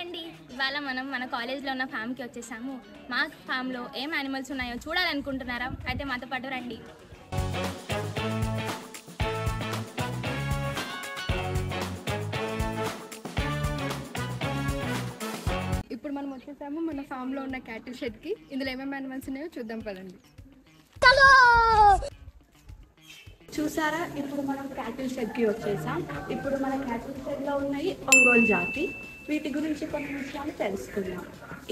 అండి, ఇవాళ మనం మన కాలేజ్లో ఉన్న ఫామ్కి వచ్చేసాము. మా ఫామ్లో ఏం యానిమల్స్ ఉన్నాయో చూడాలనుకుంటున్నారా? అయితే మాతో పాటు రండి. ఇప్పుడు మనం వచ్చేసాము మన ఫామ్లో ఉన్న క్యాటిల్ షెడ్కి. ఇందులో ఏమేమి యానిమల్స్ ఉన్నాయో చూద్దాం పదండి. చూసారా, ఇప్పుడు మనం క్యాటిల్ షెడ్కి వచ్చేసాం. ఇప్పుడు మన క్యాటిల్ షెడ్లో ఉన్నాయి ఒంగోలు జాతి. వీటి గురించి కొన్ని విషయాలు తెలుసుకుందాం.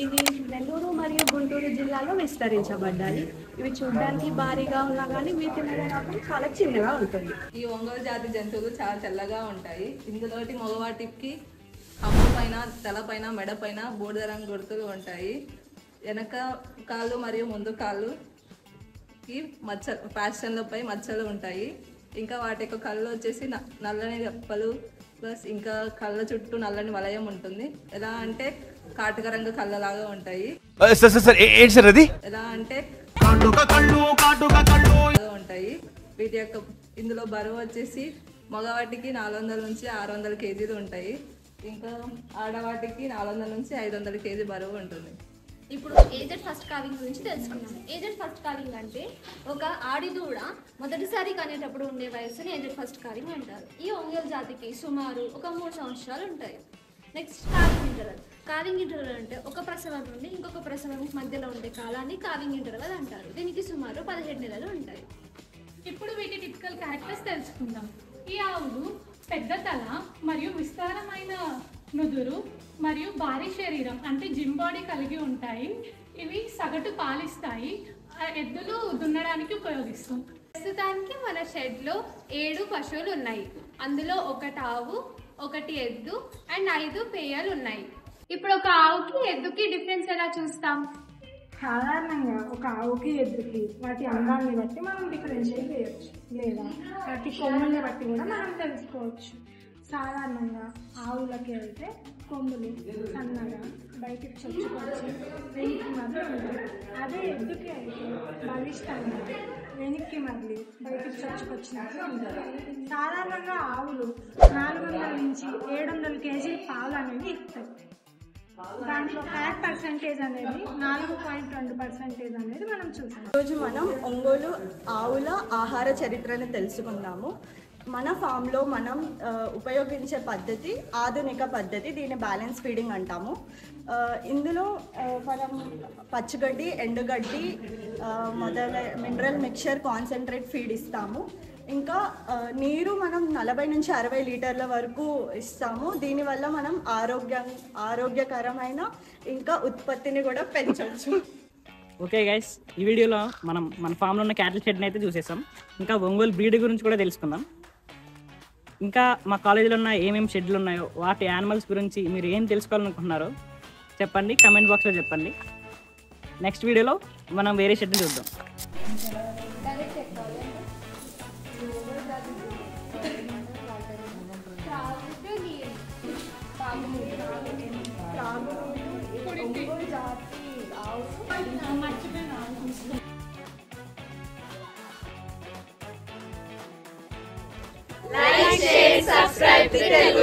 ఇవి నెల్లూరు మరియు గుంటూరు జిల్లాలో విస్తరించబడ్డాయి. ఇవి చూడడానికి భారీగా ఉన్నా కానీ వీటి మీద మాత్రం చాలా చిన్నగా ఉంటుంది. ఈ ఒంగోలు జాతి జంతువులు చాలా తెల్లగా ఉంటాయి. ఇందులోటి మగవాటికి అమ్ము పైన, తలపైన, మెడపైన బూడిద రంగు గుర్తులు ఉంటాయి. వెనక కాళ్ళు మరియు ముందు కాళ్ళు ప్యాషన్లపై మచ్చలు ఉంటాయి. ఇంకా వాటి యొక్క కళ్ళు వచ్చేసి నల్లని రెప్పలు ప్లస్ ఇంకా కళ్ళ చుట్టూ నల్లని వలయం ఉంటుంది. ఎలా అంటే కాటుక రంగు కళ్ళలాగా ఉంటాయి. ఎలా అంటే ఉంటాయి. వీటి యొక్క ఇందులో బరువు వచ్చేసి మగవాటికి 400 నుంచి 600 కేజీలు ఉంటాయి. ఇంకా ఆడవాటికి 400 నుంచి 500 కేజీ బరువు ఉంటుంది. ఇప్పుడు ఏజెడ్ ఫస్ట్ కావింగ్ గురించి తెలుసుకున్నాం. ఏజెడ్ ఫస్ట్ కావింగ్ అంటే ఒక ఆడిదూడ మొదటిసారి కనేటప్పుడు ఉండే వయస్సుని ఏజెడ్ ఫస్ట్ కావింగ్ అంటారు. ఈ ఒంగోలు జాతికి సుమారు ఒక 3 సంవత్సరాలు ఉంటాయి. Next carving interval. Carving interval అంటే ఒక ప్రసవం నుండి ఇంకొక ప్రసవం మధ్యలో ఉండే కాలాన్ని కావింగ్ ఇంటర్వల్ అంటారు. దీనికి సుమారు 17 నెలలు ఉంటాయి. ఇప్పుడు వీటి టిపికల్ క్యారెక్టర్స్ తెలుసుకుందాం. ఈ ఆవులు పెద్ద తల మరియు విస్తారమైన నుదురు మరియు భారీ శరీరం అంటే జిమ్ బాడీ కలిగి ఉంటాయి. ఇవి సగటు పాలిస్తాయి. ఎద్దులు దున్నడానికి ఉపయోగిస్తాం. ప్రస్తుతానికి మన షెడ్లో 7 పశువులు ఉన్నాయి. అందులో 1 ఆవు, 1 ఎద్దు అండ్ 5 పేయలు ఉన్నాయి. ఇప్పుడు ఒక ఆవుకి ఎద్దుకి డిఫరెన్స్ ఎలా చూస్తాం? సాధారణంగా ఒక ఆవుకి ఎద్దుకి వాటి అందాన్ని బట్టి మనం డిఫరెన్షియేట్ చేయొచ్చు, లేదా వాటి కొమ్ముల్ని బట్టి కూడా మనం తెలుసుకోవచ్చు. సాధారణంగా ఆవులకి అయితే కొమ్ములు సన్నగా బయటికి చొచ్చుకొచ్చి వెనక్కి మళ్ళీ ఉంటాయి. అదే ఎద్దుకి అయితే బలిష్టంగా వెనక్కి మళ్ళీ బయటికి చొచ్చుకొచ్చినట్లు ఉంటుంది. సాధారణంగా ఆవులు 400 నుంచి 700 కేజీల పాలు అనేవి ఇస్తాయి. దాంట్లో ఫ్యాట్ పర్సెంటేజ్ అనేది 4.2% అనేది మనం చూసాం. ఈరోజు మనం ఒంగోలు ఆవుల ఆహార చరిత్రను తెలుసుకుందాము. మన ఫామ్లో మనం ఉపయోగించే పద్ధతి ఆధునిక పద్ధతి. దీన్ని బ్యాలెన్స్ ఫీడింగ్ అంటాము. ఇందులో మనం పచ్చిగడ్డి, ఎండుగడ్డి మినరల్ మిక్చర్, కాన్సన్ట్రేట్ ఫీడ్ ఇస్తాము. ఇంకా నీరు మనం 40 నుంచి 60 లీటర్ల వరకు ఇస్తాము. దీనివల్ల మనం ఆరోగ్యకరమైన ఇంకా ఉత్పత్తిని కూడా పెంచవచ్చు. ఓకే గైస్, ఈ వీడియోలో మనం మన ఫామ్లో ఉన్న క్యాటిల్ షెడ్ని అయితే చూసేసాం. ఇంకా ఒంగోలు బ్రీడ్ గురించి కూడా తెలుసుకుందాం. ఇంకా మా కాలేజీలో ఉన్న ఏమేమి షెడ్లు ఉన్నాయో వాటి యానిమల్స్ గురించి మీరు ఏం తెలుసుకోవాలనుకుంటున్నారో చెప్పండి, కమెంట్ బాక్స్లో చెప్పండి. నెక్స్ట్ వీడియోలో మనం వేరే షెడ్ని చూద్దాం. Like, share, subscribe to Telugu